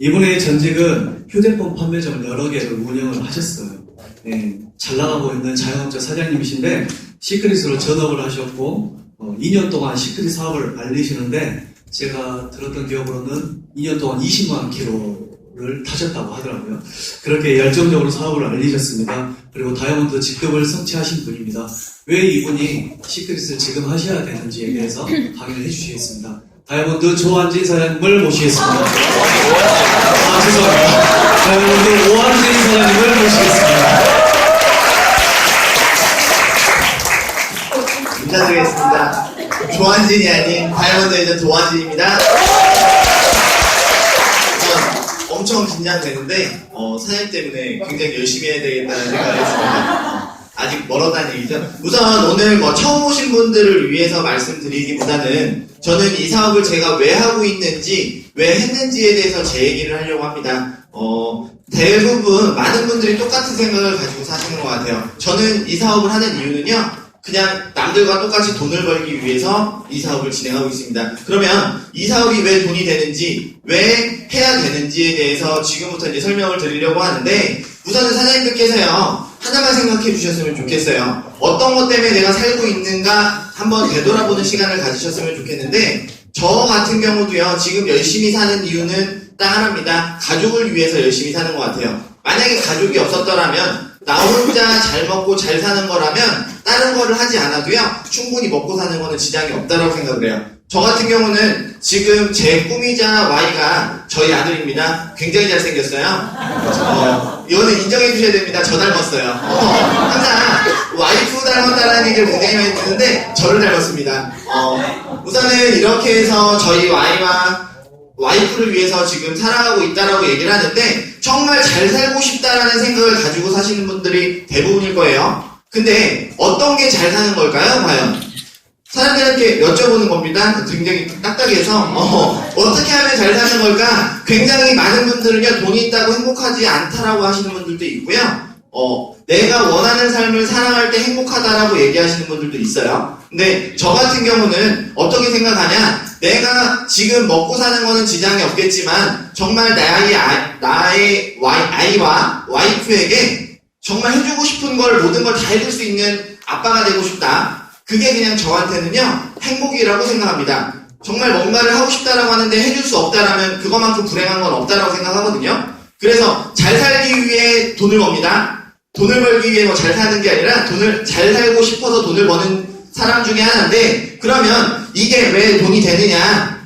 이분의 전직은 휴대폰 판매점을 여러 개를 운영을 하셨어요. 잘 나가고 있는 자영업자 사장님이신데 시크릿으로 전업을 하셨고 2년 동안 시크릿 사업을 알리시는데 제가 들었던 기억으로는 2년 동안 20만 킬로를 타셨다고 하더라고요. 그렇게 열정적으로 사업을 알리셨습니다. 그리고 다이아몬드 직급을 성취하신 분입니다. 왜 이분이 시크릿을 지금 하셔야 되는지에 대해서 강의를 해주시겠습니다. 다이아몬드 조한진 사장님을 모시겠습니다. 죄송합니다. 다이아몬드 오한진 사장님을 모시겠습니다. 인사드리겠습니다. 조한진이 아닌 다이아몬드 에이전트 오한진입니다. 엄청 긴장되는데 사장님 때문에 굉장히 열심히 해야 되겠다는 생각을 했습니다. 아직 멀었다는 얘기죠. 우선 오늘 처음 오신 분들을 위해서 말씀드리기보다는 저는 이 사업을 제가 왜 하고 있는지, 왜 했는지에 대해서 제 얘기를 하려고 합니다. 대부분 많은 분들이 똑같은 생각을 가지고 사시는 것 같아요. 저는 이 사업을 하는 이유는요, 그냥 남들과 똑같이 돈을 벌기 위해서 이 사업을 진행하고 있습니다. 그러면 이 사업이 왜 돈이 되는지, 왜 해야 되는지에 대해서 지금부터 이제 설명을 드리려고 하는데, 우선은 사장님들께서요, 하나만 생각해 주셨으면 좋겠어요. 어떤 것 때문에 내가 살고 있는가 한번 되돌아보는 시간을 가지셨으면 좋겠는데, 저 같은 경우도요, 지금 열심히 사는 이유는 딱 하나입니다. 가족을 위해서 열심히 사는 것 같아요. 만약에 가족이 없었더라면, 나 혼자 잘 먹고 잘 사는 거라면 다른 거를 하지 않아도요, 충분히 먹고 사는 거는 지장이 없다고 생각을 해요. 저 같은 경우는 지금 제 꿈이자 Y가 저희 아들입니다. 굉장히 잘생겼어요. 이거는 인정해 주셔야 됩니다. 저 닮았어요. 항상 와이프 닮았다는 얘기를 굉장히 많이 듣는데 저를 닮았습니다. 우선은 이렇게 해서 저희 Y와 와이프를 위해서 지금 살아가고 있다라고 얘기를 하는데, 정말 잘 살고 싶다라는 생각을 가지고 사시는 분들이 대부분일 거예요. 근데 어떤 게 잘 사는 걸까요? 과연 사람들한테 여쭤보는 겁니다. 굉장히 딱딱해서 어떻게 하면 잘 사는 걸까? 굉장히 많은 분들은요, 돈이 있다고 행복하지 않다라고 하시는 분들도 있고요, 내가 원하는 삶을 살아갈 때 행복하다라고 얘기하시는 분들도 있어요. 근데 저 같은 경우는 어떻게 생각하냐, 내가 지금 먹고 사는 거는 지장이 없겠지만 정말 나의 아이와 와이프에게 정말 해주고 싶은 걸, 모든 걸 다 해줄 수 있는 아빠가 되고 싶다. 그게 그냥 저한테는요, 행복이라고 생각합니다. 정말 뭔가를 하고 싶다라고 하는데 해줄 수 없다라면 그것만큼 불행한 건 없다라고 생각하거든요. 그래서 잘 살기 위해 돈을 법니다. 돈을 벌기 위해 잘 사는 게 아니라 돈을 잘 살고 싶어서 돈을 버는 사람 중에 하나인데, 그러면 이게 왜 돈이 되느냐?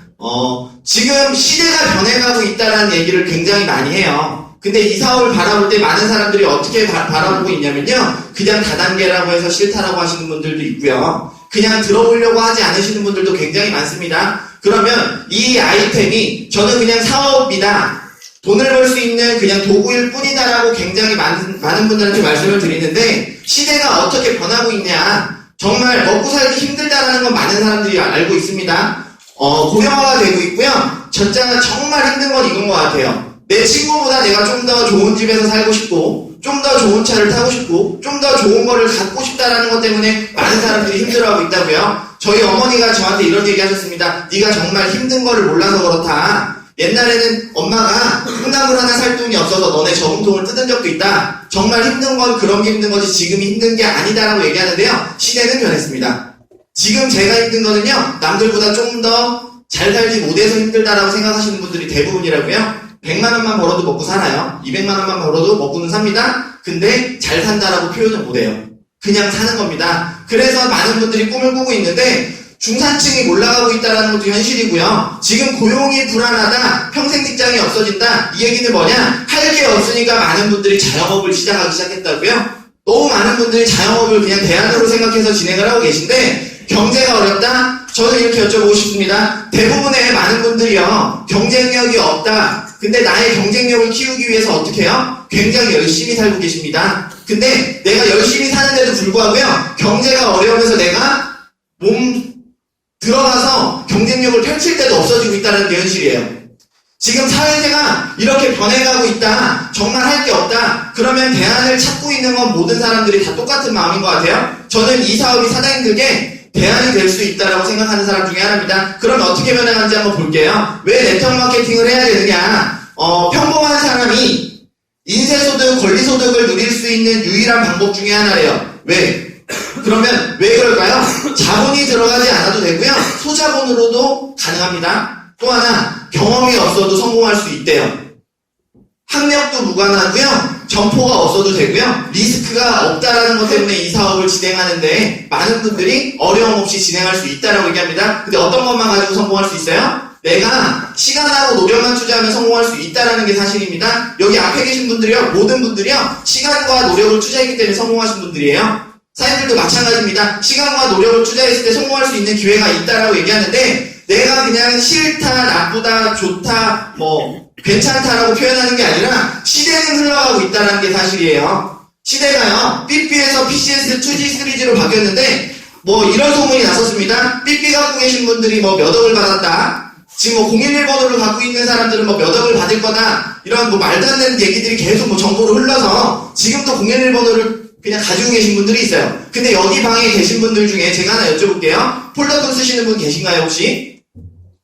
지금 시대가 변해가고 있다는 얘기를 굉장히 많이 해요. 근데 이 사업을 바라볼 때 많은 사람들이 어떻게 바라보고 있냐면요, 그냥 다단계라고 해서 싫다라고 하시는 분들도 있고요, 그냥 들어보려고 하지 않으시는 분들도 굉장히 많습니다. 그러면 이 아이템이 저는 그냥 사업이다, 돈을 벌 수 있는 그냥 도구일 뿐이다라고 굉장히 많은 분들한테 말씀을 드리는데, 시대가 어떻게 변하고 있냐, 정말 먹고 살기 힘들다라는 건 많은 사람들이 알고 있습니다. 고령화가 되고 있고요, 진짜 정말 힘든 건 이건 것 같아요. 내 친구보다 내가 좀 더 좋은 집에서 살고 싶고, 좀 더 좋은 차를 타고 싶고, 좀 더 좋은 거를 갖고 싶다라는 것 때문에 많은 사람들이 힘들어하고 있다고요. 저희 어머니가 저한테 이런 얘기 하셨습니다. 네가 정말 힘든 거를 몰라서 그렇다. 옛날에는 엄마가 콩나물 하나 살 돈이 없어서 너네 저금통을 뜯은 적도 있다. 정말 힘든 건 그런 게 힘든 거지 지금이 힘든 게 아니다라고 얘기하는데요, 시대는 변했습니다. 지금 제가 힘든 거는요, 남들보다 좀 더 잘 살지 못해서 힘들다라고 생각하시는 분들이 대부분이라고요. 100만 원만 벌어도 먹고 살아요. 200만 원만 벌어도 먹고는 삽니다. 근데 잘 산다라고 표현을 못해요. 그냥 사는 겁니다. 그래서 많은 분들이 꿈을 꾸고 있는데, 중산층이 올라가고 있다는 것도 현실이고요. 지금 고용이 불안하다, 평생 직장이 없어진다, 이 얘기는 뭐냐, 할 게 없으니까 많은 분들이 자영업을 시작하기 시작했다고요. 너무 많은 분들이 자영업을 그냥 대안으로 생각해서 진행을 하고 계신데, 경제가 어렵다? 저는 이렇게 여쭤보고 싶습니다. 대부분의 많은 분들이요, 경쟁력이 없다. 근데 나의 경쟁력을 키우기 위해서 어떻게 해요? 굉장히 열심히 살고 계십니다. 근데 내가 열심히 사는데도 불구하고요, 경제가 어려우면서 내가 들어가서 경쟁력을 펼칠 때도 없어지고 있다는 게 현실이에요. 지금 사회가 이렇게 변해가고 있다, 정말 할 게 없다, 그러면 대안을 찾고 있는 건 모든 사람들이 다 똑같은 마음인 것 같아요. 저는 이 사업이 사장님들께 대안이 될 수 있다라고 생각하는 사람 중에 하나입니다. 그럼 어떻게 변해가는지 한번 볼게요. 왜 네트워크 마케팅을 해야 되느냐? 평범한 사람이 인세소득, 권리소득을 누릴 수 있는 유일한 방법 중에 하나래요. 왜? 그러면 왜 그럴까요? 자본이 들어가지 않아도 되고요. 소자본으로도 가능합니다. 또 하나, 경험이 없어도 성공할 수 있대요. 학력도 무관하고요. 점포가 없어도 되고요. 리스크가 없다라는 것 때문에 이 사업을 진행하는데 많은 분들이 어려움 없이 진행할 수 있다라고 얘기합니다. 근데 어떤 것만 가지고 성공할 수 있어요? 내가 시간하고 노력만 투자하면 성공할 수 있다라는 게 사실입니다. 여기 앞에 계신 분들이요. 모든 분들이요. 시간과 노력을 투자했기 때문에 성공하신 분들이에요. 사장님들도 마찬가지입니다. 시간과 노력을 투자했을 때 성공할 수 있는 기회가 있다라고 얘기하는데 내가 그냥 싫다, 나쁘다, 좋다, 괜찮다라고 표현하는 게 아니라 시대는 흘러가고 있다는 게 사실이에요. 시대가요. 삐삐에서 PCS 2G, 3G로 바뀌었는데 이런 소문이 났었습니다. 삐삐 갖고 계신 분들이 몇 억을 받았다. 지금 011번호를 갖고 있는 사람들은 몇 억을 받을 거다. 이런 말도 안 되는 얘기들이 계속 정보로 흘러서 지금도 011번호를 그냥 가지고 계신 분들이 있어요. 근데 여기 방에 계신 분들 중에 제가 하나 여쭤볼게요. 폴더폰 쓰시는 분 계신가요 혹시?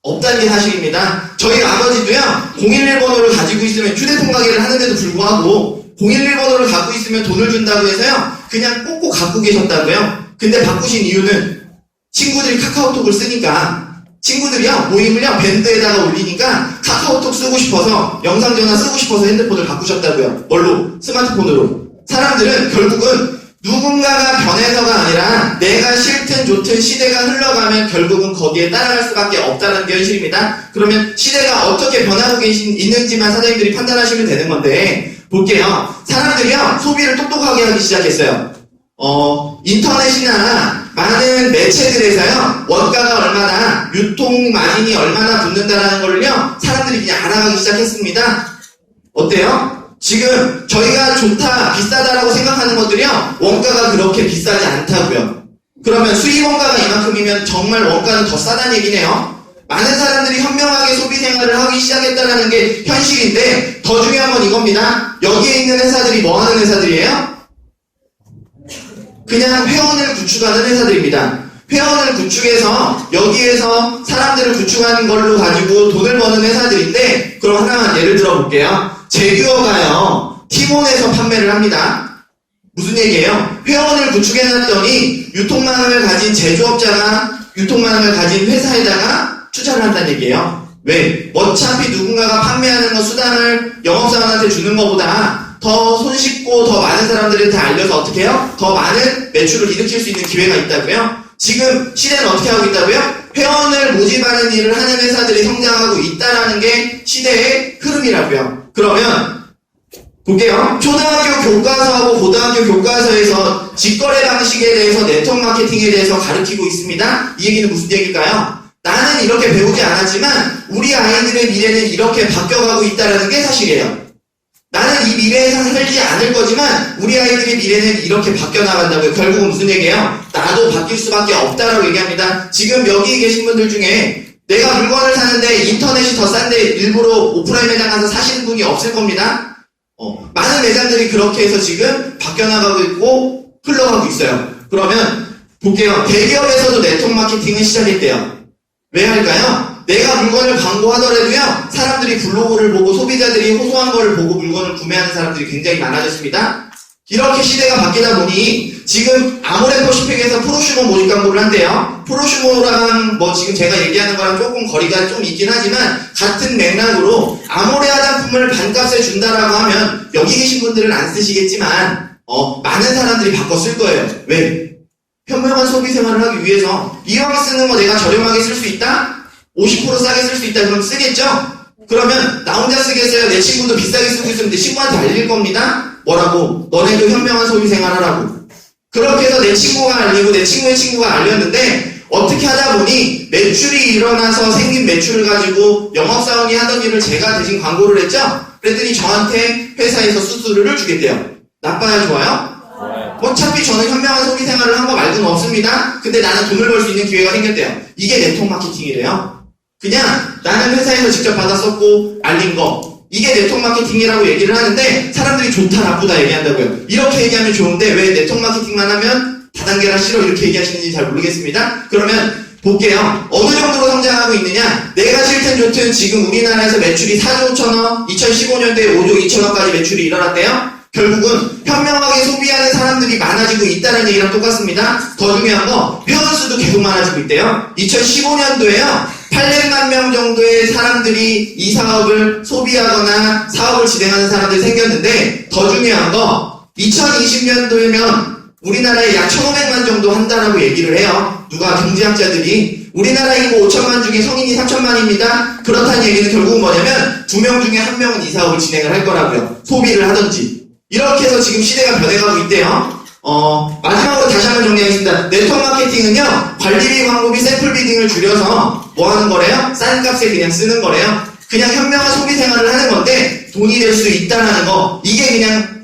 없다는 게 사실입니다. 저희 아버지도요. 011번호를 가지고 있으면 휴대폰 가게를 하는데도 불구하고 011번호를 갖고 있으면 돈을 준다고 해서요. 그냥 꼭꼭 갖고 계셨다고요. 근데 바꾸신 이유는 친구들이 카카오톡을 쓰니까 친구들이요. 모임을요. 밴드에다가 올리니까 카카오톡 쓰고 싶어서 영상전화 쓰고 싶어서 핸드폰을 바꾸셨다고요. 뭘로? 스마트폰으로. 사람들은 결국은 누군가가 변해서가 아니라 내가 싫든 좋든 시대가 흘러가면 결국은 거기에 따라갈 수밖에 없다는 게 현실입니다. 그러면 시대가 어떻게 변하고 있는지만 사장님들이 판단하시면 되는 건데 볼게요. 사람들이요. 소비를 똑똑하게 하기 시작했어요. 인터넷이나 많은 매체들에서요. 원가가 얼마나 유통 마진이 얼마나 붙는다라는 걸요. 사람들이 그냥 알아가기 시작했습니다. 어때요? 지금 저희가 좋다, 비싸다라고 생각하는 것들이요. 원가가 그렇게 비싸지 않다고요. 그러면 수입 원가가 이만큼이면 정말 원가는 더 싸다는 얘기네요. 많은 사람들이 현명하게 소비 생활을 하기 시작했다는 게 현실인데 더 중요한 건 이겁니다. 여기에 있는 회사들이 뭐 하는 회사들이에요? 그냥 회원을 구축하는 회사들입니다. 회원을 구축해서 여기에서 사람들을 구축하는 걸로 가지고 돈을 버는 회사들인데 그럼 하나만 예를 들어 볼게요. 제규어가요. 티몬에서 판매를 합니다. 무슨 얘기예요? 회원을 구축해놨더니 유통망을 가진 제조업자가 유통망을 가진 회사에다가 투자를 한다는 얘기예요. 왜? 어차피 누군가가 판매하는 거 수단을 영업사원한테 주는 것보다 더 손쉽고 더 많은 사람들한테 알려서 어떻게 해요? 더 많은 매출을 일으킬 수 있는 기회가 있다고요? 지금 시대는 어떻게 하고 있다고요? 회원을 모집하는 일을 하는 회사들이 성장하고 있다라는 게 시대의 흐름이라고요. 그러면 볼게요. 초등학교 교과서하고 고등학교 교과서에서 직거래 방식에 대해서 네트워크 마케팅에 대해서 가르치고 있습니다. 이 얘기는 무슨 얘기일까요? 나는 이렇게 배우지 않았지만 우리 아이들의 미래는 이렇게 바뀌어가고 있다는 게 사실이에요. 나는 이 미래에서 살지 않을 거지만 우리 아이들의 미래는 이렇게 바뀌어나간다고요. 결국은 무슨 얘기예요? 나도 바뀔 수밖에 없다라고 얘기합니다. 지금 여기 계신 분들 중에 내가 물건을 사는데 인터넷이 더 싼데 일부러 오프라인 매장 가서 사시는 분이 없을 겁니다. 많은 매장들이 그렇게 해서 지금 바뀌어나가고 있고 흘러가고 있어요. 그러면 볼게요. 대기업에서도 네트워크 마케팅을 시작했대요. 왜 할까요? 내가 물건을 광고하더라도요. 사람들이 블로그를 보고 소비자들이 호소한 거를 보고 물건을 구매하는 사람들이 굉장히 많아졌습니다. 이렇게 시대가 바뀌다 보니 지금 아모레퍼시픽에서 프로슈머 모집 광고를 한대요. 프로슈머랑 지금 제가 얘기하는 거랑 조금 거리가 좀 있긴 하지만 같은 맥락으로 아모레 화장품을 반값에 준다라고 하면 여기 계신 분들은 안 쓰시겠지만 많은 사람들이 바꿔 쓸 거예요. 왜? 현명한 소비 생활을 하기 위해서 이왕 쓰는 거 내가 저렴하게 쓸 수 있다? 50% 싸게 쓸 수 있다 그럼 쓰겠죠? 그러면 나 혼자 쓰겠어요? 내 친구도 비싸게 쓰고 있으면 내 친구한테 알릴 겁니다. 뭐라고? 너네도 현명한 소비 생활하라고. 그렇게 해서 내 친구가 알리고 내 친구의 친구가 알렸는데 어떻게 하다 보니 매출이 일어나서 생긴 매출을 가지고 영업사원이 하던 일을 제가 대신 광고를 했죠? 그랬더니 저한테 회사에서 수수료를 주겠대요. 나빠요? 좋아요? 어차피 저는 현명한 소비 생활을 한 거 말고는 없습니다. 근데 나는 돈을 벌 수 있는 기회가 생겼대요. 이게 네트워크 마케팅이래요. 그냥 나는 회사에서 직접 받았었고 알린 거 이게 네트워크 마케팅이라고 얘기를 하는데 사람들이 좋다 나쁘다 얘기한다고요. 이렇게 얘기하면 좋은데 왜 네트워크 마케팅만 하면 다단계라 싫어 이렇게 얘기하시는지 잘 모르겠습니다. 그러면 볼게요. 어느 정도로 성장하고 있느냐? 내가 싫든 좋든 지금 우리나라에서 매출이 4조 5천억, 2015년도에 5조 2천억까지 매출이 일어났대요. 결국은 현명하게 소비하는 사람들이 많아지고 있다는 얘기랑 똑같습니다. 더 중요한 거, 회원수도 계속 많아지고 있대요. 2015년도에요. 800만 명 정도의 사람들이 이 사업을 소비하거나 사업을 진행하는 사람들이 생겼는데, 더 중요한 거, 2020년도에면 우리나라에 약 1,500만 정도 한다라고 얘기를 해요. 누가 경제학자들이. 우리나라 인구 5천만 중에 성인이 3천만입니다. 그렇다는 얘기는 결국은 뭐냐면 2명 중에 1명은 이 사업을 진행을 할 거라고요. 소비를 하든지. 이렇게 해서 지금 시대가 변해가고 있대요. 마지막으로 다시 한번 정리하겠습니다. 네트워크 마케팅은요, 관리비, 광고비, 샘플 비딩을 줄여서 뭐 하는 거래요? 싼 값에 그냥 쓰는 거래요. 그냥 현명한 소비 생활을 하는 건데 돈이 될 수 있다는 거, 이게 그냥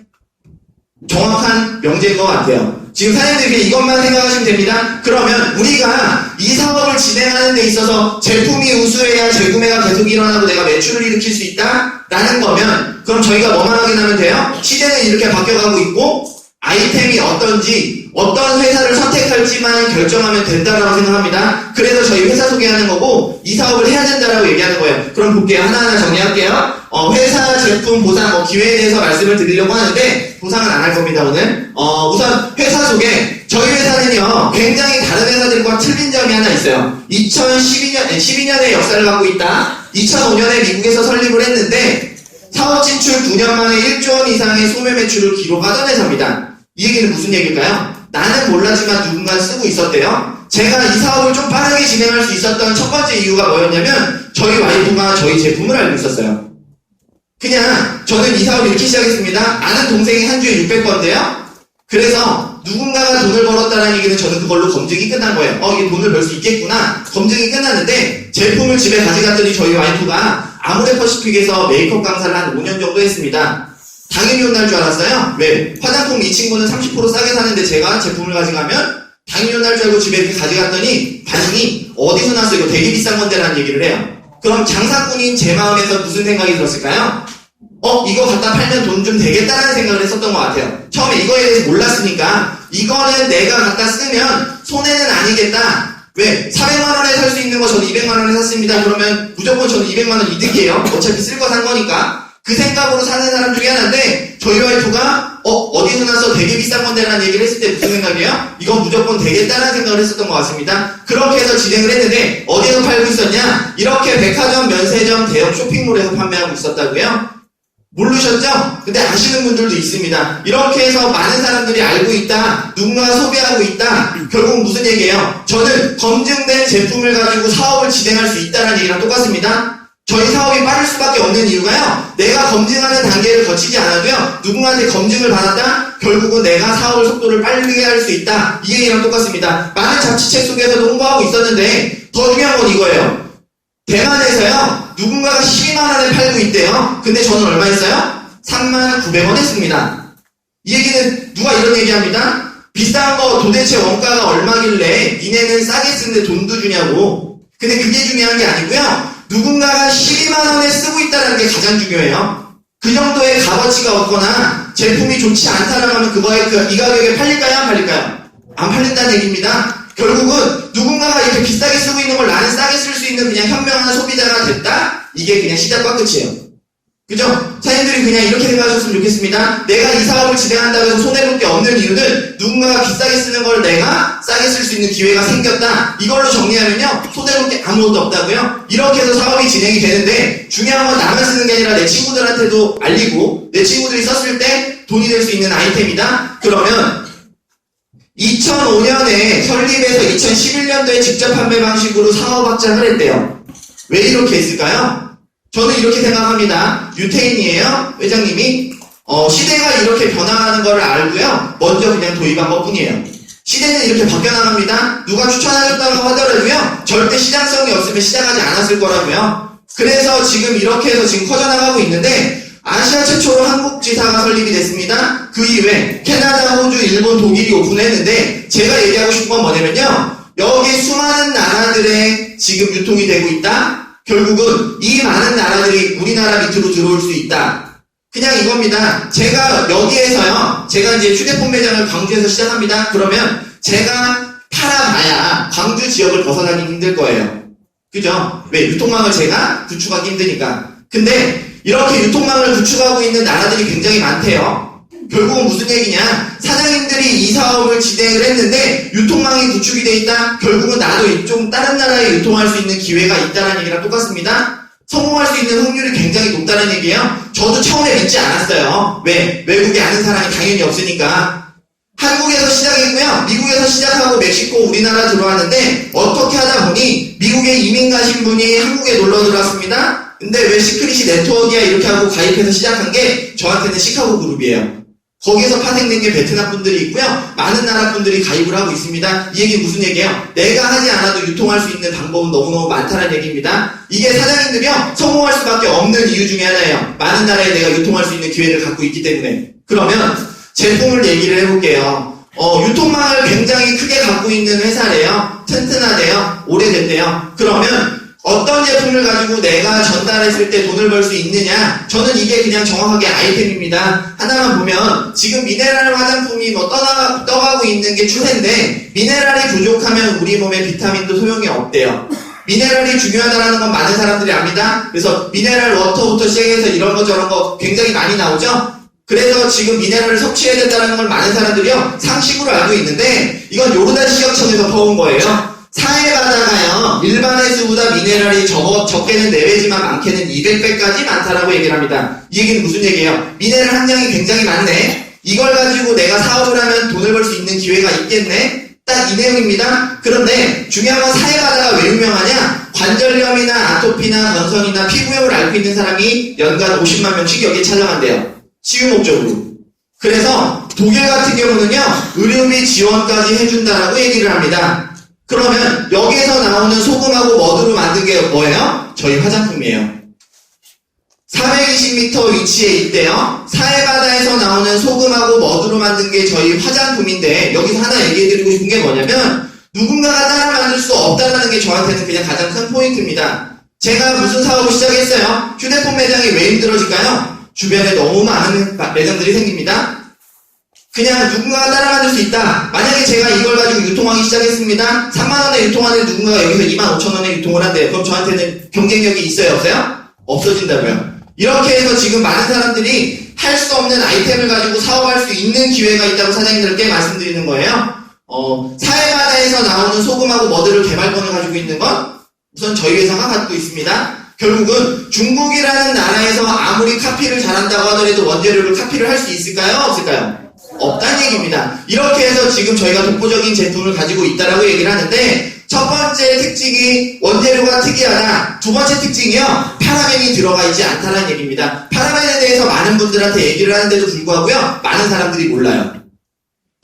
정확한 명제인 것 같아요. 지금 사장님들이 이것만 생각하시면 됩니다. 그러면 우리가 이 사업을 진행하는 데 있어서 제품이 우수해야 재구매가 계속 일어나고 내가 매출을 일으킬 수 있다? 라는 거면 그럼 저희가 뭐만 확인하면 돼요? 시대는 이렇게 바뀌어가고 있고 아이템이 어떤지 어떤 회사를 선택할지만 결정하면 된다라고 생각합니다. 그래서 저희 회사 소개하는 거고 이 사업을 해야 된다라고 얘기하는 거예요. 그럼 볼게요. 하나하나 정리할게요. 회사 제품 보상 기회에 대해서 말씀을 드리려고 하는데 보상은 안 할 겁니다 오늘. 우선 회사 소개. 저희 회사는요 굉장히 다른 회사들과 틀린 점이 하나 있어요. 12년의 역사를 갖고 있다. 2005년에 미국에서 설립을 했는데 사업 진출 9년 만에 1조 원 이상의 소매 매출을 기록하던 회사입니다. 이 얘기는 무슨 얘기일까요? 나는 몰랐지만 누군가 쓰고 있었대요. 제가 이 사업을 좀 빠르게 진행할 수 있었던 첫 번째 이유가 뭐였냐면 저희 와이프가 저희 제품을 알고 있었어요. 그냥 저는 이 사업을 이렇게 시작했습니다. 아는 동생이 한 주에 600번인데요. 그래서 누군가가 돈을 벌었다는 얘기는 저는 그걸로 검증이 끝난 거예요. 이게 돈을 벌 수 있겠구나. 검증이 끝났는데 제품을 집에 가져갔더니 저희 와이프가 아모레퍼시픽에서 메이크업 강사를 한 5년 정도 했습니다. 당연히 혼날 줄 알았어요. 왜? 화장품 이 친구는 30% 싸게 사는데 제가 제품을 가져가면 당연히 혼날 줄 알고 집에 이렇게 가져갔더니 반응이 어디서 났어? 이거 되게 비싼 건데 라는 얘기를 해요. 그럼 장사꾼인 제 마음에서 무슨 생각이 들었을까요? 이거 갖다 팔면 돈 좀 되겠다라는 생각을 했었던 것 같아요. 처음에 이거에 대해서 몰랐으니까 이거는 내가 갖다 쓰면 손해는 아니겠다. 왜? 400만원에 살 수 있는 거 저는 200만원에 샀습니다. 그러면 무조건 저는 200만원 이득이에요. 어차피 쓸 거 산 거니까. 그 생각으로 사는 사람 중에 하나인데 저희 와이프가 어디서 나서 되게 비싼 건데 라는 얘기를 했을 때 무슨 생각이에요? 이건 무조건 되겠다라는 생각을 했었던 것 같습니다. 그렇게 해서 진행을 했는데 어디서 팔고 있었냐? 이렇게 백화점, 면세점, 대형 쇼핑몰에서 판매하고 있었다고요? 모르셨죠? 근데 아시는 분들도 있습니다. 이렇게 해서 많은 사람들이 알고 있다. 누군가가 소비하고 있다. 결국 무슨 얘기예요? 저는 검증된 제품을 가지고 사업을 진행할 수 있다는 얘기랑 똑같습니다. 저희 사업이 빠를 수밖에 없는 이유가요. 내가 검증하는 단계를 거치지 않아도요. 누군가한테 검증을 받았다. 결국은 내가 사업을 속도를 빠르게 할 수 있다. 이 얘기랑 똑같습니다. 많은 잡지책 속에서도 홍보하고 있었는데 더 중요한 건 이거예요. 대만에서요. 누군가가 12만원에 팔고 있대요. 근데 저는 얼마 했어요? 39,000원 했습니다. 이 얘기는 누가 이런 얘기합니다. 비싼 거 도대체 원가가 얼마길래 니네는 싸게 쓰는데 돈도 주냐고. 근데 그게 중요한 게 아니고요. 누군가가 12만원에 쓰고 있다는 게 가장 중요해요. 그 정도의 값어치가 없거나 제품이 좋지 않다라고 하면 이 가격에 팔릴까요? 안 팔릴까요? 안 팔린다는 얘기입니다. 결국은 누군가가 이렇게 비싸게 쓰고 있는 걸 나는 싸게 쓸 수 있는 그냥 현명한 소비자가 됐다? 이게 그냥 시작과 끝이에요. 그죠? 사장님들이 그냥 이렇게 생각하셨으면 좋겠습니다. 내가 이 사업을 진행한다고 해서 손해볼 게 없는 이유는 누군가가 비싸게 쓰는 걸 내가 싸게 쓸 수 있는 기회가 생겼다. 이걸로 정리하면요. 손해볼 게 아무것도 없다고요. 이렇게 해서 사업이 진행이 되는데 중요한 건 나만 쓰는 게 아니라 내 친구들한테도 알리고 내 친구들이 썼을 때 돈이 될 수 있는 아이템이다. 그러면 2005년에 설립해서 2011년도에 직접 판매 방식으로 사업 확장을 했대요. 왜 이렇게 했을까요? 저는 이렇게 생각합니다. 유태인이에요. 회장님이 시대가 이렇게 변화하는 걸 알고요. 먼저 그냥 도입한 것 뿐이에요. 시대는 이렇게 바뀌어나갑니다. 누가 추천하셨다고 하더라도요. 절대 시장성이 없으면 시작하지 않았을 거라고요. 그래서 지금 이렇게 해서 지금 커져나가고 있는데 아시아 최초로 한국 지사가 설립이 됐습니다. 그 이후에 캐나다, 호주, 일본, 독일이 오픈했는데 제가 얘기하고 싶은 건 뭐냐면요. 여기 수많은 나라들에 지금 유통이 되고 있다. 결국은 이 많은 나라들이 우리나라 밑으로 들어올 수 있다. 그냥 이겁니다. 제가 여기에서요. 제가 이제 휴대폰 매장을 광주에서 시작합니다. 그러면 제가 팔아봐야 광주 지역을 벗어나기 힘들 거예요. 그죠? 왜? 유통망을 제가 구축하기 힘드니까. 근데 이렇게 유통망을 구축하고 있는 나라들이 굉장히 많대요. 결국은 무슨 얘기냐? 사장님들이 이 사업을 진행을 했는데 유통망이 구축이 돼 있다? 결국은 나도 좀 다른 나라에 유통할 수 있는 기회가 있다는 얘기랑 똑같습니다. 성공할 수 있는 확률이 굉장히 높다는 얘기예요. 저도 처음에 믿지 않았어요. 왜? 외국에 아는 사람이 당연히 없으니까. 한국에서 시작했고요. 미국에서 시작하고 멕시코, 우리나라 들어왔는데 어떻게 하다 보니 미국에 이민 가신 분이 한국에 놀러 들어왔습니다. 근데 왜 시크릿이 네트워크야 이렇게 하고 가입해서 시작한 게 저한테는 시카고 그룹이에요. 거기서 파생된 게 베트남 분들이 있고요. 많은 나라 분들이 가입을 하고 있습니다. 이 얘기는 무슨 얘기예요? 내가 하지 않아도 유통할 수 있는 방법은 너무너무 많다는 얘기입니다. 이게 사장님들이요. 성공할 수밖에 없는 이유 중에 하나예요. 많은 나라에 내가 유통할 수 있는 기회를 갖고 있기 때문에. 그러면 제품을 얘기를 해볼게요. 유통망을 굉장히 크게 갖고 있는 회사래요. 튼튼하대요. 오래됐대요. 그러면 어떤 제품을 가지고 내가 전달했을 때 돈을 벌 수 있느냐? 저는 이게 그냥 정확하게 아이템입니다. 하나만 보면 지금 미네랄 화장품이 뭐 떠가고 있는 게 추세인데 미네랄이 부족하면 우리 몸에 비타민도 소용이 없대요. 미네랄이 중요하다는 건 많은 사람들이 압니다. 그래서 미네랄 워터부터 시작해서 이런 거 저런 거 굉장히 많이 나오죠? 그래서 지금 미네랄을 섭취해야 된다는 걸 많은 사람들이요 상식으로 알고 있는데 이건 요르단 시역청에서 퍼온 거예요. 사해바다가요 일반 해수보다 미네랄이 적게는 4배지만 많게는 200배까지 많다라고 얘기를 합니다. 이 얘기는 무슨 얘기예요? 미네랄 함량이 굉장히 많네. 이걸 가지고 내가 사업을 하면 돈을 벌 수 있는 기회가 있겠네. 딱 이 내용입니다. 그런데 중요한 건 사해바다가 왜 유명하냐? 관절염이나 아토피나 건선이나 피부염을 앓고 있는 사람이 연간 50만 명씩 여기에 찾아간대요. 치유 목적으로. 그래서 독일 같은 경우는요 의료비 지원까지 해준다라고 얘기를 합니다. 그러면 여기에서 나오는 소금하고 머드로 만든 게 뭐예요? 저희 화장품이에요. 420m 위치에 있대요. 사해바다에서 나오는 소금하고 머드로 만든 게 저희 화장품인데 여기서 하나 얘기해드리고 싶은 게 뭐냐면 누군가가 따라 만들 수 없다는 게 저한테는 그냥 가장 큰 포인트입니다. 제가 무슨 사업을 시작했어요? 휴대폰 매장이 왜 힘들어질까요? 주변에 너무 많은 매장들이 생깁니다. 그냥 누군가가 따라 만들 수 있다. 만약에 제가 이걸 가지고 유통하기 시작했습니다. 3만원에 유통하는데 누군가가 여기서 25,000원에 유통을 한대요. 그럼 저한테는 경쟁력이 있어요? 없어요? 없어진다고요. 이렇게 해서 지금 많은 사람들이 할 수 없는 아이템을 가지고 사업할 수 있는 기회가 있다고 사장님들께 말씀드리는 거예요. 사해바다에서 나오는 소금하고 머드를 개발권을 가지고 있는 건 우선 저희 회사가 갖고 있습니다. 결국은 중국이라는 나라에서 아무리 카피를 잘한다고 하더라도 원재료를 카피를 할 수 있을까요? 없을까요? 없다는 얘기입니다. 이렇게 해서 지금 저희가 독보적인 제품을 가지고 있다라고 얘기를 하는데 첫 번째 특징이 원재료가 특이하다. 두 번째 특징이요. 파라벤이 들어가 있지 않다는 얘기입니다. 파라벤에 대해서 많은 분들한테 얘기를 하는데도 불구하고요. 많은 사람들이 몰라요.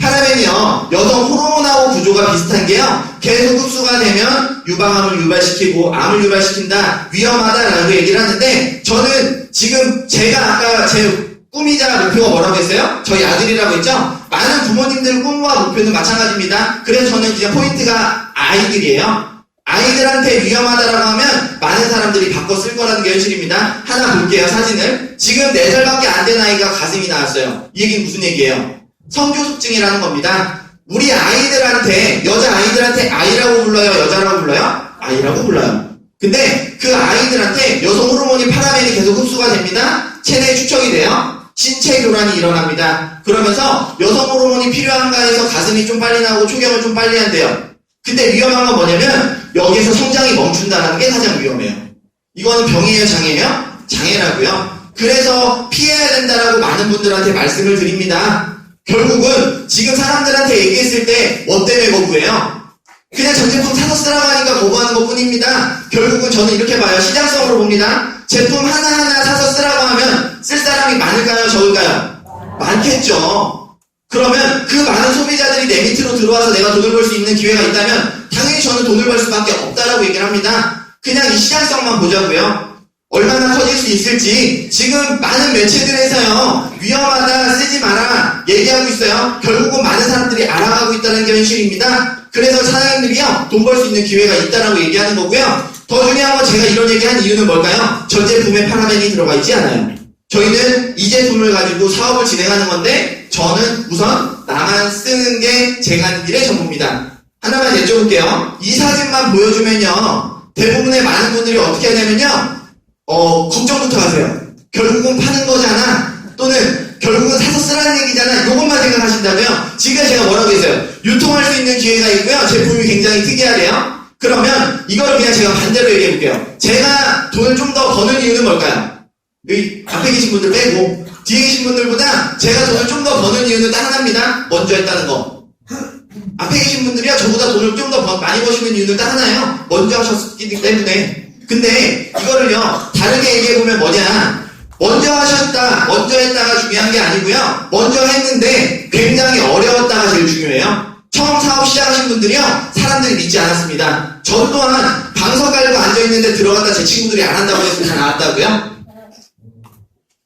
파라벤이요. 여성 호르몬하고 구조가 비슷한 게요. 계속 흡수가 되면 유방암을 유발시키고 암을 유발시킨다. 위험하다라고 얘기를 하는데 저는 지금 제가 아까 제 꿈이자 목표가 뭐라고 했어요? 저희 아들이라고 했죠? 많은 부모님들 꿈과 목표는 마찬가지입니다. 그래서 저는 그냥 포인트가 아이들이에요. 아이들한테 위험하다라고 하면 많은 사람들이 바꿔 쓸 거라는 게 현실입니다. 하나 볼게요, 사진을. 지금 4살밖에 안 된 아이가 가슴이 나왔어요. 이 얘기는 무슨 얘기예요? 성교숙증이라는 겁니다. 우리 아이들한테, 여자 아이들한테 아이라고 불러요? 여자라고 불러요? 아이라고 불러요. 근데 그 아이들한테 여성 호르몬이 파라벤이 계속 흡수가 됩니다. 체내에 축적이 돼요. 신체 교란이 일어납니다. 그러면서 여성 호르몬이 필요한가 해서 가슴이 좀 빨리 나오고 초경을 좀 빨리 한대요. 근데 위험한 건 뭐냐면 여기서 성장이 멈춘다는 게 가장 위험해요. 이거는 병이에요, 장애예요? 장애라고요. 그래서 피해야 된다라고 많은 분들한테 말씀을 드립니다. 결국은 지금 사람들한테 얘기했을 때 뭐 때문에 거부해요? 그냥 전 제품 사서 쓰라고 하니까 거부하는 것 뿐입니다. 결국은 저는 이렇게 봐요. 시장성으로 봅니다. 제품 하나하나 사서 쓰라고 하면 쓸 사람이 많을까요? 적을까요? 많겠죠. 그러면 그 많은 소비자들이 내 밑으로 들어와서 내가 돈을 벌 수 있는 기회가 있다면 당연히 저는 돈을 벌 수밖에 없다라고 얘기를 합니다. 그냥 이 시장성만 보자고요. 얼마나 커질 수 있을지 지금 많은 매체들에서요. 위험하다, 쓰지 마라 얘기하고 있어요. 결국은 많은 사람들이 알아가고 있다는 게 현실입니다. 그래서 사장님들이요. 돈 벌 수 있는 기회가 있다라고 얘기하는 거고요. 더 중요한 건 제가 이런 얘기한 이유는 뭘까요? 전 제품에 파라벤이 들어가 있지 않아요. 저희는 이 제품을 가지고 사업을 진행하는 건데 저는 우선 나만 쓰는 게 제가 하는 일의 전부입니다. 하나만 여쭤볼게요. 이 사진만 보여주면요. 대부분의 많은 분들이 어떻게 하냐면요, 걱정부터 하세요. 결국은 파는 거잖아. 또는 결국은 사서 쓰라는 얘기잖아. 이것만 생각하신다고요? 지금 제가 뭐라고 했어요? 유통할 수 있는 기회가 있고요. 제품이 굉장히 특이하대요. 그러면 이걸 그냥 제가 반대로 얘기해 볼게요. 제가 돈을 좀 더 버는 이유는 뭘까요? 여기 앞에 계신 분들 빼고 뒤에 계신 분들보다 제가 돈을 좀 더 버는 이유는 딱 하나입니다. 먼저 했다는 거. 앞에 계신 분들이요, 저보다 돈을 좀 더 많이 버시는 이유는 딱 하나예요. 먼저 하셨기 때문에. 근데 이거를요, 다르게 얘기해보면 뭐냐, 먼저 하셨다, 먼저 했다가 중요한 게 아니고요, 먼저 했는데 굉장히 어려웠다가 제일 중요해요. 처음 사업 시작하신 분들이요, 사람들이 믿지 않았습니다. 저 또한 방석 깔고 앉아있는데 들어갔다 제 친구들이 안 한다고 해서 다 나왔다고요?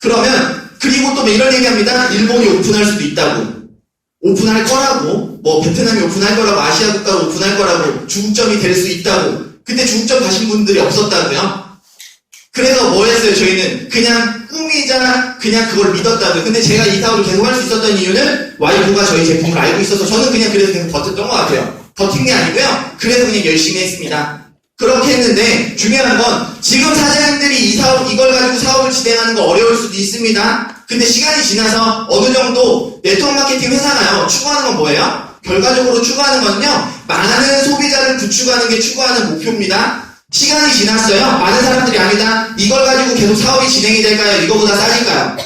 그러면, 그리고 또 이런 얘기합니다. 일본이 오픈할 수도 있다고. 오픈할 거라고, 뭐 베트남이 오픈할 거라고, 아시아 국가가 오픈할 거라고, 중점이 될 수 있다고. 근데 중점 가신 분들이 없었다고요. 그래서 뭐 했어요? 저희는 그냥 꿈이자 그냥 그걸 믿었다고요. 근데 제가 이 사업을 계속 할 수 있었던 이유는 와이프가 저희 제품을 알고 있어서 저는 그냥 그래서 계속 버텼던 것 같아요. 버틴 게 아니고요, 그래서 그냥 열심히 했습니다. 그렇게 했는데 중요한 건 지금 사장님들이 이걸 가지고 사업을 진행하는 거 어려울 수도 있습니다. 근데 시간이 지나서 어느 정도 네트워크 마케팅 회사가요, 추구하는 건 뭐예요? 결과적으로 추구하는 건요, 많은 소비자를 구축하는 게 추구하는 목표입니다. 시간이 지났어요. 많은 사람들이 아니다, 이걸 가지고 계속 사업이 진행이 될까요? 이거보다 싸질까요?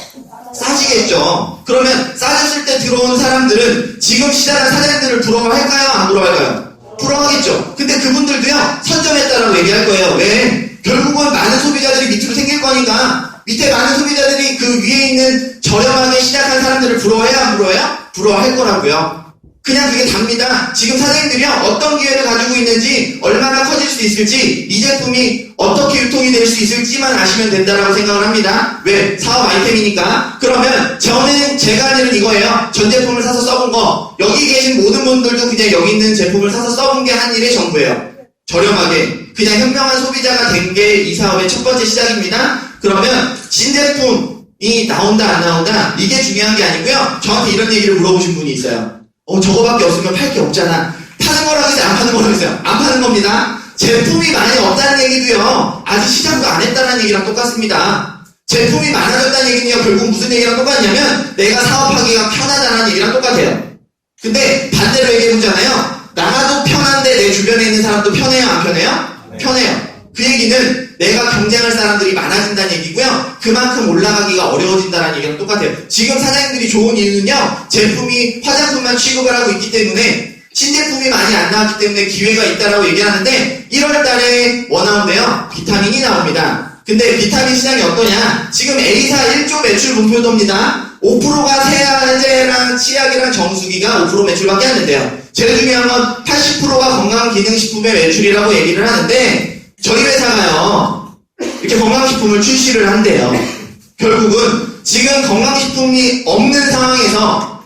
싸지겠죠. 그러면 싸졌을 때 들어온 사람들은 지금 시작한 사장님들을 부러워할까요? 안 부러워할까요? 부러워하겠죠. 근데 그분들도요, 선점했다라고 얘기할 거예요. 왜? 결국은 많은 소비자들이 밑으로 생길 거니까 밑에 많은 소비자들이 그 위에 있는 저렴하게 시작한 사람들을 부러워해요? 안 부러워해요? 부러워할 거라고요. 그냥 그게 답니다. 지금 사장님들이요, 어떤 기회를 가지고 있는지, 얼마나 커질 수 있을지, 이 제품이 어떻게 유통이 될 수 있을지만 아시면 된다라고 생각을 합니다. 왜? 사업 아이템이니까. 그러면 제가 할 일은 이거예요. 전 제품을 사서 써본 거, 여기 계신 모든 분들도 그냥 여기 있는 제품을 사서 써본 게 한 일의 전부예요. 저렴하게. 그냥 현명한 소비자가 된 게 이 사업의 첫 번째 시작입니다. 그러면 신제품이 나온다 안 나온다, 이게 중요한 게 아니고요, 저한테 이런 얘기를 물어보신 분이 있어요. 저거밖에 없으면 팔 게 없잖아. 파는 거라고 했어요? 안 파는 거라고 했어요? 안 파는 겁니다. 제품이 많이 없다는 얘기도요, 아직 시작도 안 했다는 얘기랑 똑같습니다. 제품이 많아졌다는 얘기는요, 결국 무슨 얘기랑 똑같냐면 내가 사업하기가 편하다는 얘기랑 똑같아요. 근데 반대로 얘기해보잖아요. 나도 편한데 내 주변에 있는 사람도 편해요, 안 편해요? 편해요. 그 얘기는 내가 경쟁할 사람들이 많아진다는 얘기고요, 그만큼 올라가기가 어려워진다는 얘기랑 똑같아요. 지금 사장님들이 좋은 이유는요, 제품이 화장품만 취급을 하고 있기 때문에, 신제품이 많이 안 나왔기 때문에 기회가 있다라고 얘기하는데, 1월달에 뭐 나온대요? 비타민이 나옵니다. 근데 비타민 시장이 어떠냐? 지금 A사 1조 매출 목표도입니다. 5%가 세안제랑 치약이랑 정수기가 5% 매출밖에 안 된대요. 제일 중요한 건 80%가 건강기능식품의 매출이라고 얘기를 하는데, 저희 회사가요, 이렇게 건강식품을 출시를 한대요. 결국은 지금 건강식품이 없는 상황에서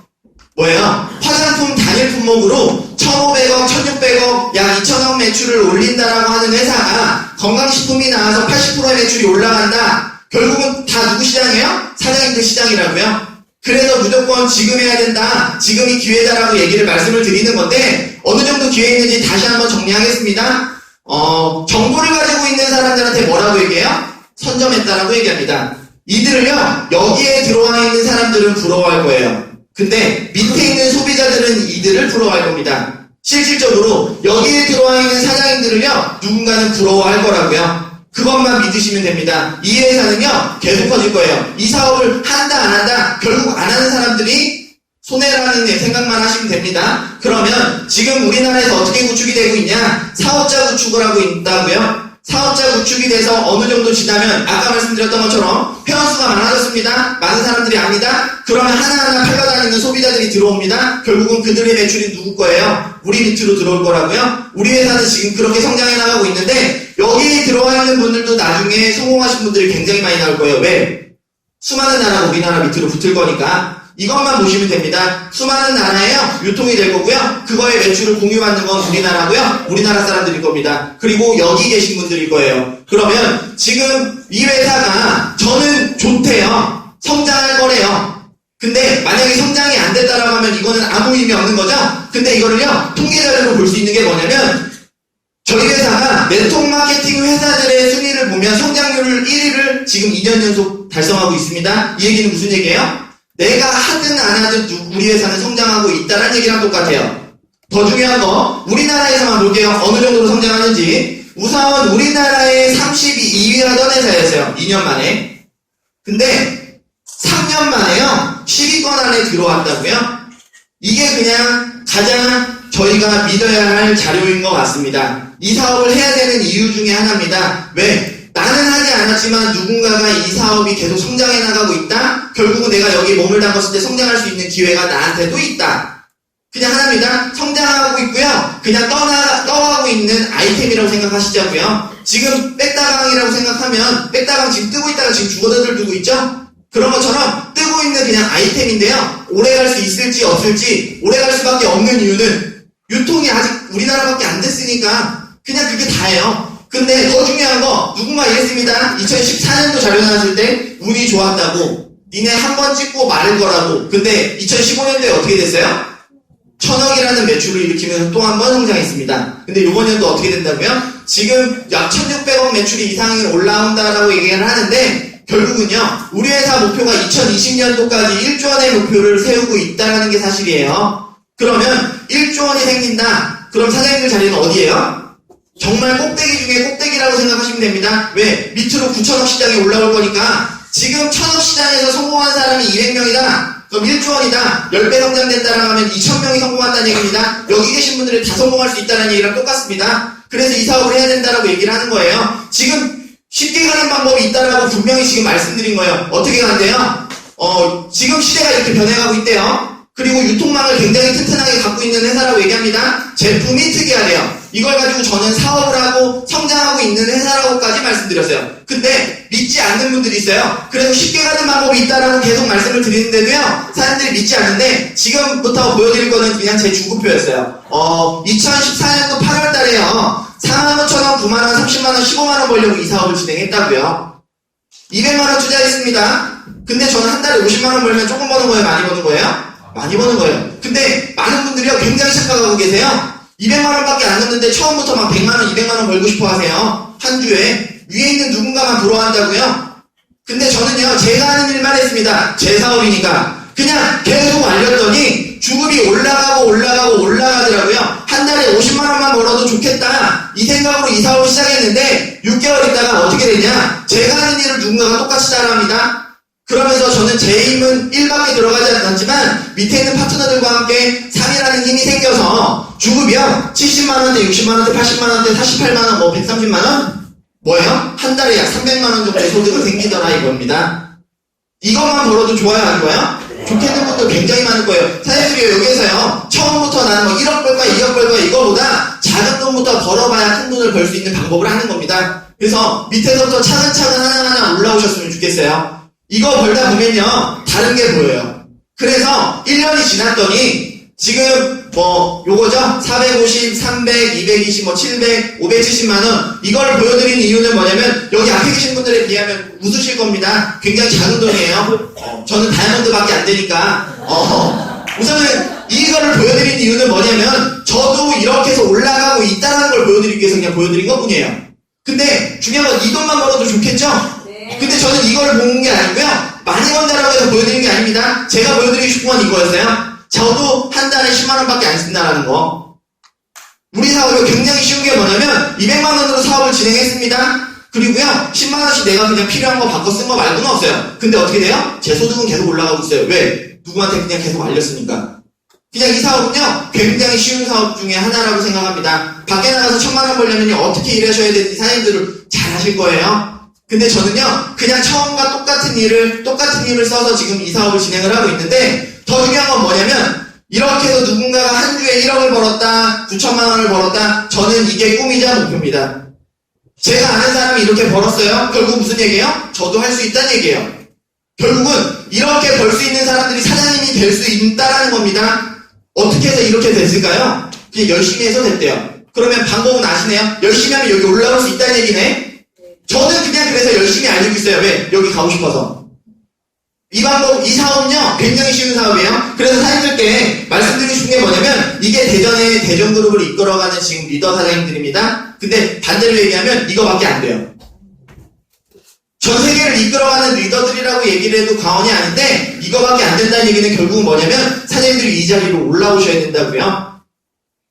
뭐예요? 화장품 단일 품목으로 1,500억, 1,600억, 약 2,000억 매출을 올린다라고 하는 회사가 건강식품이 나와서 80%의 매출이 올라간다. 결국은 다 누구 시장이에요? 사장님들 시장이라고요. 그래서 무조건 지금 해야 된다, 지금이 기회다라고 얘기를 말씀을 드리는 건데, 어느 정도 기회 있는지 다시 한번 정리하겠습니다. 정보를 가지고 있는 사람들한테 뭐라고 얘기해요? 선점했다라고 얘기합니다. 이들을요, 여기에 들어와 있는 사람들은 부러워할 거예요. 근데 밑에 있는 소비자들은 이들을 부러워할 겁니다. 실질적으로 여기에 들어와 있는 사장님들을요, 누군가는 부러워할 거라고요. 그것만 믿으시면 됩니다. 이 회사는요, 계속 커질 거예요. 이 사업을 한다 안 한다, 결국 안 하는 사람들이 손해라는 생각만 하시면 됩니다. 그러면 지금 우리나라에서 어떻게 구축이 되고 있냐? 사업자 구축을 하고 있다고요. 사업자 구축이 돼서 어느 정도 지나면 아까 말씀드렸던 것처럼 회원수가 많아졌습니다. 많은 사람들이 압니다. 그러면 하나하나 팔려다니는 소비자들이 들어옵니다. 결국은 그들의 매출이 누구 거예요? 우리 밑으로 들어올 거라고요. 우리 회사는 지금 그렇게 성장해 나가고 있는데, 여기에 들어와 있는 분들도 나중에 성공하신 분들이 굉장히 많이 나올 거예요. 왜? 수많은 나라가 우리나라 밑으로 붙을 거니까. 이것만 보시면 됩니다. 수많은 나라에요, 유통이 될 거고요, 그거의 매출을 공유받는 건 우리나라고요, 우리나라 사람들일 겁니다. 그리고 여기 계신 분들일 거예요. 그러면 지금 이 회사가 저는 좋대요, 성장할 거래요. 근데 만약에 성장이 안 됐다라고 하면 이거는 아무 의미 없는 거죠. 근데 이거를요, 통계자료로 볼 수 있는 게 뭐냐면 저희 회사가 네트워크 마케팅 회사들의 순위를 보면 성장률 1위를 지금 2년 연속 달성하고 있습니다. 이 얘기는 무슨 얘기예요? 내가 하든 안 하든 우리 회사는 성장하고 있다는 얘기랑 똑같아요. 더 중요한 거, 우리나라에서만 볼게요. 어느 정도로 성장하는지. 우선 우리나라의 32위 하던 회사였어요. 2년 만에. 근데 3년 만에요. 10위권 안에 들어왔다고요? 이게 그냥 가장 저희가 믿어야 할 자료인 것 같습니다. 이 사업을 해야 되는 이유 중에 하나입니다. 왜? 나는 하지 않았지만 누군가가 이 사업이 계속 성장해 나가고 있다? 결국은 내가 여기 몸을 담았을 때 성장할 수 있는 기회가 나한테도 있다. 그냥 하나입니다. 성장하고 있고요. 그냥 떠가고 있는 아이템이라고 생각하시자고요. 지금 백다방이라고 생각하면 백다방 지금 뜨고 있다가 지금 죽어들 두고 있죠? 그런 것처럼 뜨고 있는 그냥 아이템인데요. 오래 갈 수 있을지 없을지 오래 갈 수밖에 없는 이유는 유통이 아직 우리나라밖에 안 됐으니까 그냥 그게 다예요. 근데 더 중요한 거 누군가 이랬습니다. 2014년도 자료 나왔을 때 운이 좋았다고 니네 한 번 찍고 마를 거라고. 근데 2015년도에 어떻게 됐어요? 1000억이라는 매출을 일으키면서 또 한 번 성장했습니다. 근데 이번 연도 어떻게 된다고요? 지금 약 1600억 매출이 이상이 올라온다라고 얘기를 하는데 결국은요, 우리 회사 목표가 2020년도까지 1조 원의 목표를 세우고 있다는 게 사실이에요. 그러면 1조 원이 생긴다. 그럼 사장님들 자리는 어디예요? 정말 꼭대기 중에 꼭대기라고 생각하시면 됩니다. 왜? 밑으로 9천억 시장에 올라올 거니까 지금 1000억 시장에서 성공한 사람이 200명이다. 그럼 1조 원이다. 10배 성장된다라고 하면 2000명이 성공한다는 얘기입니다. 여기 계신 분들이 다 성공할 수 있다는 얘기랑 똑같습니다. 그래서 이 사업을 해야 된다라고 얘기를 하는 거예요. 지금 쉽게 가는 방법이 있다라고 분명히 지금 말씀드린 거예요. 어떻게 간대요? 지금 시대가 이렇게 변해가고 있대요. 그리고 유통망을 굉장히 튼튼하게 갖고 있는 회사라고 얘기합니다. 제품이 특이하대요. 이걸 가지고 저는 사업을 하고 성장하고 있는 회사라고까지 말씀드렸어요. 근데 믿지 않는 분들이 있어요. 그래서 쉽게 가는 방법이 있다라고 계속 말씀을 드리는데도요. 사람들이 믿지 않는데 지금부터 보여드릴 거는 그냥 제 주구표였어요. 2014년도 8월 달에요. 45,000원, 9만원, 30만원, 15만원 벌려고 이 사업을 진행했다고요. 200만원 투자했습니다. 근데 저는 한 달에 50만원 벌면 조금 버는 거예요? 많이 버는 거예요? 많이 버는 거예요. 근데 많은 분들이요 굉장히 착각하고 계세요. 200만원 밖에 안 넣는데 처음부터 막 100만원, 200만원 벌고 싶어 하세요. 한 주에. 위에 있는 누군가만 부러워한다고요? 근데 저는요 제가 하는 일만 했습니다. 제 사업이니까. 그냥 계속 알렸더니 주급이 올라가더라고요. 한 달에 50만원만 벌어도 좋겠다. 이 생각으로 이 사업을 시작했는데 6개월 있다가 어떻게 되냐? 제가 하는 일을 누군가가 똑같이 따라합니다. 그러면서 저는 제 힘은 1밖에 들어가지 않았지만 밑에 있는 파트너들과 함께 3이라는 힘이 생겨서 주급이요 70만원대, 60만원대, 80만원대, 48만원, 뭐 130만원? 뭐예요? 한 달에 약 300만원 정도의 소득을 생기더라 이겁니다. 이것만 벌어도 좋아요 안 좋아요? 좋겠는 분들 굉장히 많을 거예요. 사장님이 여기에서요 처음부터 나는 뭐 1억 벌 거야 2억 벌 거야 이거보다 작은 돈부터 벌어봐야 큰 돈을 벌 수 있는 방법을 하는 겁니다. 그래서 밑에서부터 차근차근 하나하나 올라오셨으면 좋겠어요. 이거 벌다 보면요 다른 게 보여요. 그래서 1년이 지났더니 지금 뭐 요거죠 450, 300, 220, 뭐 700, 570만원 이걸 보여드리는 이유는 뭐냐면 여기 앞에 계신 분들에 비하면 웃으실 겁니다. 굉장히 작은 돈이에요. 저는 다이아몬드밖에 안 되니까 우선은 이거를 보여드리는 이유는 뭐냐면 저도 이렇게 해서 올라가고 있다는 걸 보여드리기 위해서 그냥 보여드린 것 뿐이에요. 근데 중요한 건 이 돈만 벌어도 좋겠죠? 근데 저는 이거를 본 게 아니고요 많이 번다라고 해서 보여드린 게 아닙니다. 제가 보여드리고 싶은 건 이거였어요. 저도 한 달에 10만원밖에 안 쓴다라는 거. 우리 사업이 굉장히 쉬운 게 뭐냐면 200만원으로 사업을 진행했습니다. 그리고요 10만원씩 내가 그냥 필요한 거 바꿔 쓴 거 말고는 없어요. 근데 어떻게 돼요? 제 소득은 계속 올라가고 있어요. 왜? 누구한테 그냥 계속 알렸으니까. 그냥 이 사업은요 굉장히 쉬운 사업 중에 하나라고 생각합니다. 밖에 나가서 1000만원 벌려면 어떻게 일하셔야 되는지 사장님들을 잘 아실 거예요. 근데 저는요 그냥 처음과 똑같은 힘을 써서 지금 이 사업을 진행을 하고 있는데 더 중요한 건 뭐냐면 이렇게 해서 누군가가 한 주에 1억을 벌었다 9천만원을 벌었다 저는 이게 꿈이자 목표입니다. 제가 아는 사람이 이렇게 벌었어요. 결국 무슨 얘기예요? 저도 할 수 있다는 얘기예요. 결국은 이렇게 벌 수 있는 사람들이 사장님이 될 수 있다라는 겁니다. 어떻게 해서 이렇게 됐을까요? 그냥 열심히 해서 됐대요. 그러면 방법은 아시네요? 열심히 하면 여기 올라올 수 있다는 얘기네. 저는 그냥 그래서 열심히 알리고 있어요. 왜? 여기 가고 싶어서. 이 방법, 이 사업은요, 굉장히 쉬운 사업이에요. 그래서 사장님들께 말씀드리고 싶은 게 뭐냐면, 이게 대전의 대전그룹을 이끌어가는 지금 리더 사장님들입니다. 근데 반대로 얘기하면 이거밖에 안 돼요. 전 세계를 이끌어가는 리더들이라고 얘기를 해도 과언이 아닌데, 이거밖에 안 된다는 얘기는 결국은 뭐냐면, 사장님들이 이 자리로 올라오셔야 된다고요.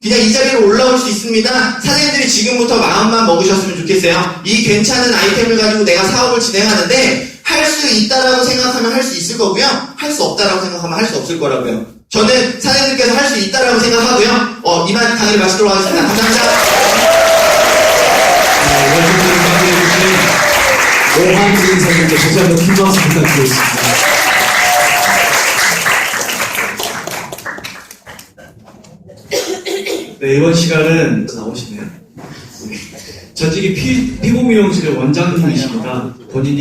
그냥 이 자리로 올라올 수 있습니다. 사장님들이 지금부터 마음만 먹으셨으면 좋겠어요. 이 괜찮은 아이템을 가지고 내가 사업을 진행하는데, 할 수 있다라고 생각하면 할 수 있을 거고요. 할 수 없다라고 생각하면 할 수 없을 거라고요. 저는 사장님들께서 할 수 있다라고 생각하고요. 이만 강의를 마치도록 하겠습니다. 감사합니다. 오한진 선생님께 다시 한번 큰 박수 부탁드리겠습니다. 네, 이번 시간은 나오시네요. 전직이 피부미용실의 원장님이십니다. 본인이